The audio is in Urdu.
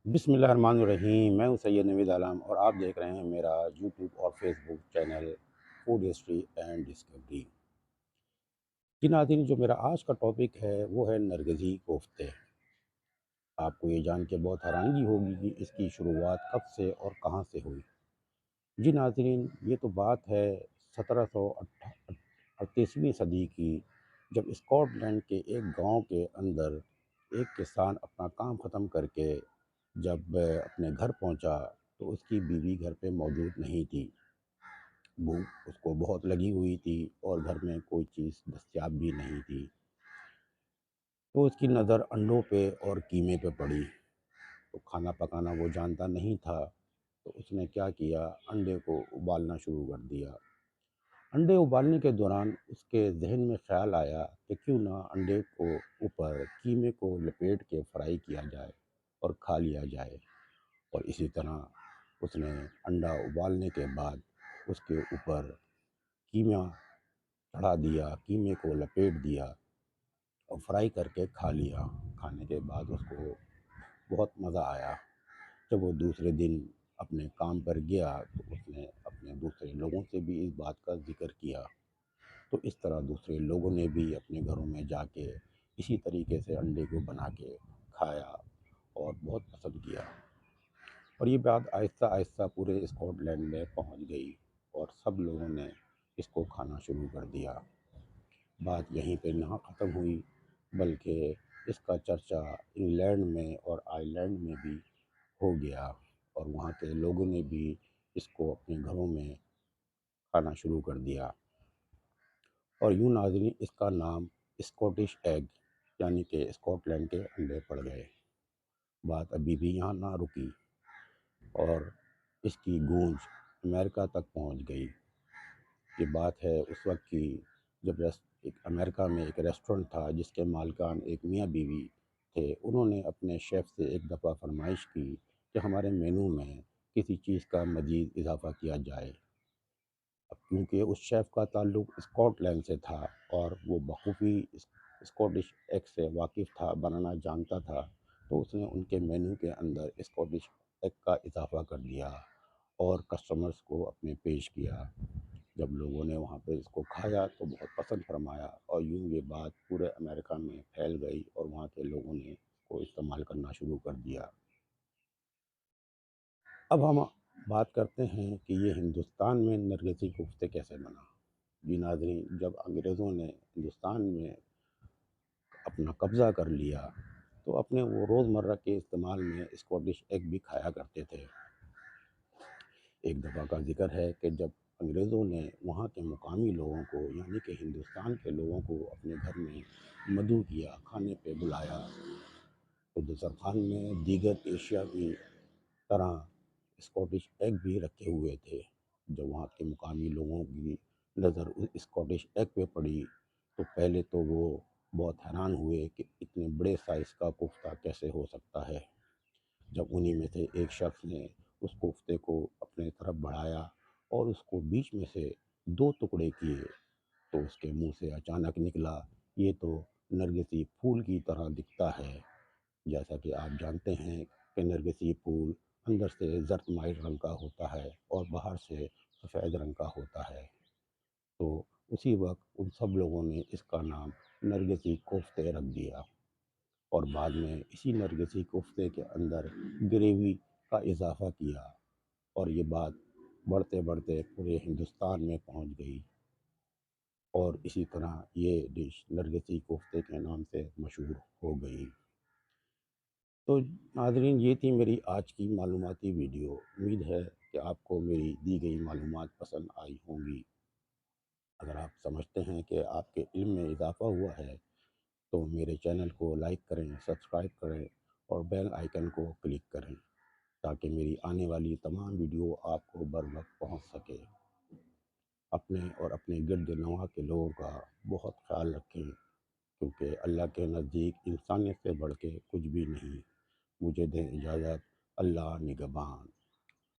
بسم اللہ الرحمن الرحیم، میں ہوں سید نوید عالم اور آپ دیکھ رہے ہیں میرا یوٹیوب اور Facebook channel food history and discovery. جی ناظرین، جو میرا آج کا ٹاپک ہے وہ ہے نرگسی کوفتے۔ آپ کو یہ جان کے بہت حیرانگی ہوگی کہ اس کی شروعات کب سے اور کہاں سے ہوئی۔ جی ناظرین، یہ تو بات ہے 1738ویں صدی کی، جب اسکاٹ لینڈ کے ایک گاؤں کے اندر ایک کسان اپنا کام ختم کر کے جب اپنے گھر پہنچا تو اس کی بیوی گھر پہ موجود نہیں تھی۔ بھوک اس کو بہت لگی ہوئی تھی اور گھر میں کوئی چیز دستیاب بھی نہیں تھی، تو اس کی نظر انڈوں پہ اور قیمے پہ پڑی۔ تو کھانا پکانا وہ جانتا نہیں تھا، تو اس نے کیا کیا، انڈے کو ابالنا شروع کر دیا۔ انڈے ابالنے کے دوران اس کے ذہن میں خیال آیا کہ کیوں نہ انڈے کو اوپر قیمے کو لپیٹ کے فرائی کیا جائے اور کھا لیا جائے۔ اور اسی طرح اس نے انڈا ابالنے کے بعد اس کے اوپر قیمہ چڑھا دیا، قیمے کو لپیٹ دیا اور فرائی کر کے کھا لیا۔ کھانے کے بعد اس کو بہت مزہ آیا۔ جب وہ دوسرے دن اپنے کام پر گیا تو اس نے اپنے دوسرے لوگوں سے بھی اس بات کا ذکر کیا، تو اس طرح دوسرے لوگوں نے بھی اپنے گھروں میں جا کے اسی طریقے سے انڈے کو بنا کے کھایا اور بہت پسند کیا۔ اور یہ بات آہستہ آہستہ پورے اسکاٹ لینڈ میں پہنچ گئی اور سب لوگوں نے اس کو کھانا شروع کر دیا۔ بات یہیں پہ نہ ختم ہوئی، بلکہ اس کا چرچا انگلینڈ میں اور آئرلینڈ میں بھی ہو گیا اور وہاں کے لوگوں نے بھی اس کو اپنے گھروں میں کھانا شروع کر دیا۔ اور یوں ناظرین، اس کا نام اسکاٹش ایگ یعنی کہ اسکاٹ لینڈ کے انڈے پڑ گئے۔ بات ابھی بھی یہاں نہ رکی اور اس کی گونج امریکہ تک پہنچ گئی۔ یہ بات ہے اس وقت کی، جب ایک امریکہ میں ایک ریسٹورنٹ تھا جس کے مالکان ایک میاں بیوی تھے۔ انہوں نے اپنے شیف سے ایک دفعہ فرمائش کی کہ ہمارے مینو میں کسی چیز کا مزید اضافہ کیا جائے۔ اب کیونکہ اس شیف کا تعلق اسکاٹ لینڈ سے تھا اور وہ بخوبی اسکاٹش ایگ سے واقف تھا، بنانا جانتا تھا، تو اس نے ان کے مینو کے اندر اسکاٹش ایگ کا اضافہ کر دیا اور کسٹمرز کو اپنے پیش کیا۔ جب لوگوں نے وہاں پہ اس کو کھایا تو بہت پسند فرمایا اور یوں یہ بات پورے امریکہ میں پھیل گئی اور وہاں کے لوگوں نے اس کو استعمال کرنا شروع کر دیا۔ اب ہم بات کرتے ہیں کہ یہ ہندوستان میں نرگسی کوفتے کیسے بنا۔ جی ناظرین، جب انگریزوں نے ہندوستان میں اپنا قبضہ کر لیا تو اپنے وہ روزمرہ کے استعمال میں اسکاٹش ایگ بھی کھایا کرتے تھے۔ ایک دفعہ کا ذکر ہے کہ جب انگریزوں نے وہاں کے مقامی لوگوں کو یعنی کہ ہندوستان کے لوگوں کو اپنے گھر میں مدعو کیا، کھانے پہ بلایا، تو دسترخوان میں دیگر ایشیا کی طرح اسکاٹش ایگ بھی رکھے ہوئے تھے۔ جب وہاں کے مقامی لوگوں کی نظر اس اسکاٹش ایگ پہ پڑی تو پہلے تو وہ بہت حیران ہوئے کہ اتنے بڑے سائز کا کوفتہ کیسے ہو سکتا ہے۔ جب انہی میں سے ایک شخص نے اس کوفتے کو اپنے طرف بڑھایا اور اس کو بیچ میں سے دو ٹکڑے کیے تو اس کے منہ سے اچانک نکلا، یہ تو نرگسی پھول کی طرح دکھتا ہے۔ جیسا کہ آپ جانتے ہیں کہ نرگسی پھول اندر سے زرد مائل رنگ کا ہوتا ہے اور باہر سے سفید رنگ کا ہوتا ہے۔ تو اسی وقت ان سب لوگوں نے اس کا نام نرگسی کوفتے رکھ دیا اور بعد میں اسی نرگسی کوفتے کے اندر گریوی کا اضافہ کیا اور یہ بات بڑھتے بڑھتے پورے ہندوستان میں پہنچ گئی اور اسی طرح یہ ڈش نرگسی کوفتے کے نام سے مشہور ہو گئی۔ تو ناظرین، یہ تھی میری آج کی معلوماتی ویڈیو۔ امید ہے کہ آپ کو میری دی گئی معلومات پسند آئی ہوں گی۔ اگر آپ سمجھتے ہیں کہ آپ کے علم میں اضافہ ہوا ہے تو میرے چینل کو لائک کریں، سبسکرائب کریں اور بیل آئیکن کو کلک کریں تاکہ میری آنے والی تمام ویڈیو آپ کو بر وقت پہنچ سکے۔ اپنے اور اپنے گرد نواح کے لوگوں کا بہت خیال رکھیں، کیونکہ اللہ کے نزدیک انسانیت سے بڑھ کے کچھ بھی نہیں۔ مجھے دیں اجازت۔ اللہ نگہبان۔